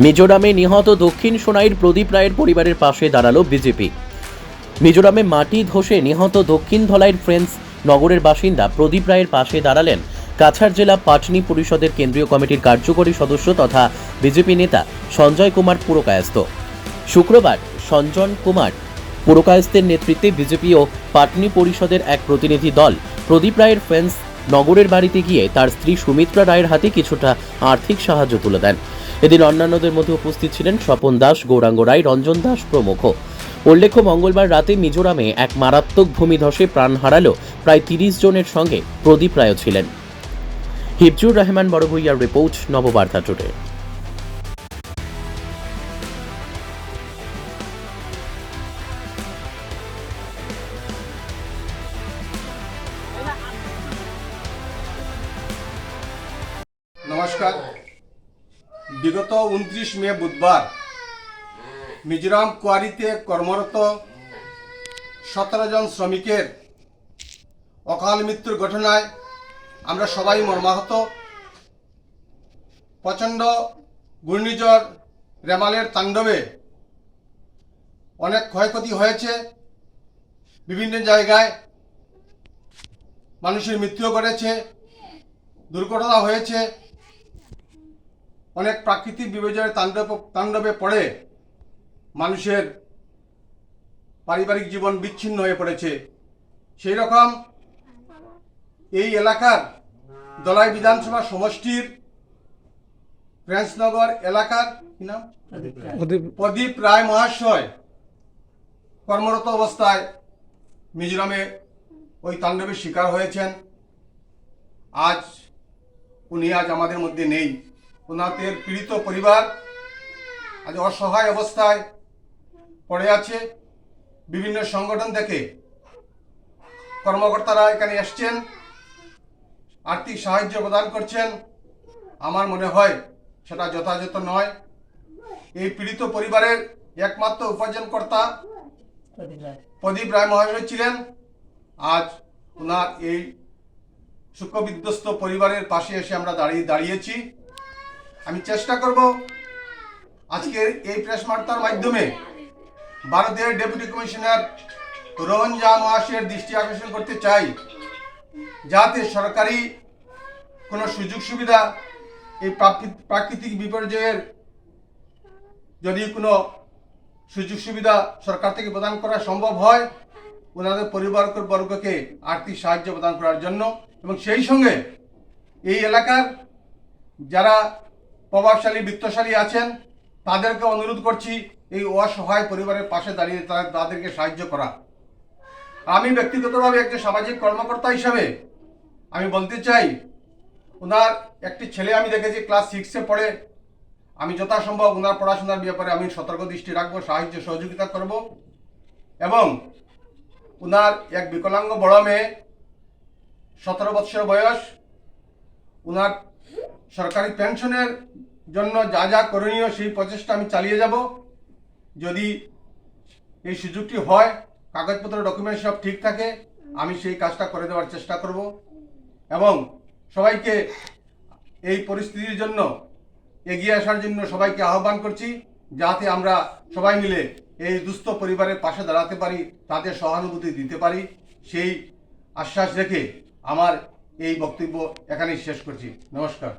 মিজোরামে নিহত দক্ষিণ সোনাইর প্রদীপ রায়ের পরিবারের পাশে দাঁড়ালো বিজেপি। মিজোরামে মাটি ধসে নিহত দক্ষিণ ধলাইয়ের ফ্রেন্ডস নগরের বাসিন্দা প্রদীপ রায়ের পাশে দাঁড়ালেন কাছাড় জেলা পাটনি পরিষদের কেন্দ্রীয় কমিটির কার্যকরী সদস্য তথা বিজেপি নেতা সঞ্জয় কুমার পুরকায়স্থ। শুক্রবার সঞ্জন কুমার পুরকায়স্থের নেতৃত্বে বিজেপি ও পাটনি পরিষদের এক প্রতিনিধি দল প্রদীপ রায়ের ফ্রেন্ডস নগরের বাড়িতে গিয়ে তার স্ত্রী সুমিত্রা রায়ের হাতে কিছুটা আর্থিক সাহায্য তুলে দেন। এদিন অন্যান্যদের মধ্যে উপস্থিত ছিলেন স্বপন দাস, গৌরাঙ্গ রায়, রঞ্জন দাস প্রমুখ। উল্লেখ্য, মঙ্গলবার রাতে মিজোরামে এক মারাত্মক ভূমিধসে প্রাণ হারালো প্রায় ৩০ জনের সঙ্গে প্রদীপ রায়ও ছিলেন। হিফজুর রহমান বড়ভূইয়ার রিপোর্ট, নববার্তা টুডে। নমস্কার। বিগত 29 মে বুধবার মিজোরাম কোয়ারিতে কর্মরত 17 জন শ্রমিকের অকাল মৃত্যুর ঘটনায় আমরা সবাই মর্মাহত। প্রচণ্ড ঘূর্ণিঝড় রেমালের তাণ্ডবে অনেক ক্ষয়ক্ষতি হয়েছে। বিভিন্ন জায়গায় মানুষের মৃত্যু ঘটেছে, দুর্ঘটনা হয়েছে। অনেক প্রাকৃতিক বিপর্যয়ের তাণ্ডবে পড়ে মানুষের পারিবারিক জীবন বিচ্ছিন্ন হয়ে পড়েছে। সেই রকম এই এলাকার দলাই বিধানসভা সমষ্টির ফ্রেন্সনগর এলাকার কি নাম প্রদীপ রায় মহাশয় কর্মরত অবস্থায় মিজোরামে ওই তাণ্ডবের শিকার হয়েছেন। উনি আজ আমাদের মধ্যে নেই। ওনাদের পীড়িত পরিবার আজ অসহায় অবস্থায় পড়ে আছে। বিভিন্ন সংগঠন থেকে কর্মকর্তারা এখানে এসছেন, আর্থিক সাহায্য প্রদান করছেন। আমার মনে হয় সেটা যথাযথ নয়। এই পীড়িত পরিবারের একমাত্র উপার্জনকর্তা প্রদীপ রায় মহাশয় ছিলেন। আজ ওনার এই শোকবিধ্বস্ত পরিবারের পাশে এসে আমরা দাঁড়িয়েছি। আমি চেষ্টা করব আজকের এই প্রেস বার্তার মাধ্যমে ভারতের ডেপুটি কমিশনার রোহন ঝা মহাশয়ের দৃষ্টি আকর্ষণ করতে চাই, যাতে সরকারি কোনো সুযোগ সুবিধা এই প্রাকৃতিক বিপর্যয়ের যদি কোনো সুযোগ সুবিধা সরকার থেকে প্রদান করা সম্ভব হয়, ওনাদের পরিবারবর্গকে আর্থিক সাহায্য প্রদান করার জন্য। এবং সেই সঙ্গে এই এলাকার যারা প্রভাবশালী বিত্তশালী আছেন তাদেরকে অনুরোধ করছি এই অসহায় পরিবারের পাশে দাঁড়িয়ে তাদেরকে সাহায্য করা। আমি ব্যক্তিগতভাবে একজন সামাজিক কর্মকর্তা হিসাবে আমি বলতে চাই, ওনার একটি ছেলে আমি দেখেছি ক্লাস 6-এ পড়ে। আমি যথাসম্ভব ওনার পড়াশোনার ব্যাপারে আমি সতর্ক দৃষ্টি রাখবো, সাহায্য সহযোগিতা করব। এবং ওনার এক বিকলাঙ্গ বড় মেয়ে, 17 বৎসর বয়স। ওনার সরকারি পেনশনের জন্য যা যা করণীয় সেই প্রচেষ্টা আমি চালিয়ে যাব। যদি এই সুযোগটি হয়, কাগজপত্র ডকুমেন্ট সব ঠিক থাকে, আমি সেই কাজটা করে দেওয়ার চেষ্টা করব। এবং সবাইকে এই পরিস্থিতির জন্য এগিয়ে আসার জন্য সবাইকে আহ্বান করছি, যাতে আমরা সবাই মিলে এই দুস্থ পরিবারের পাশে দাঁড়াতে পারি, তাদের সহানুভূতি দিতে পারি। সেই আশ্বাস রেখে আমার এই বক্তব্য এখানেই শেষ করছি। নমস্কার।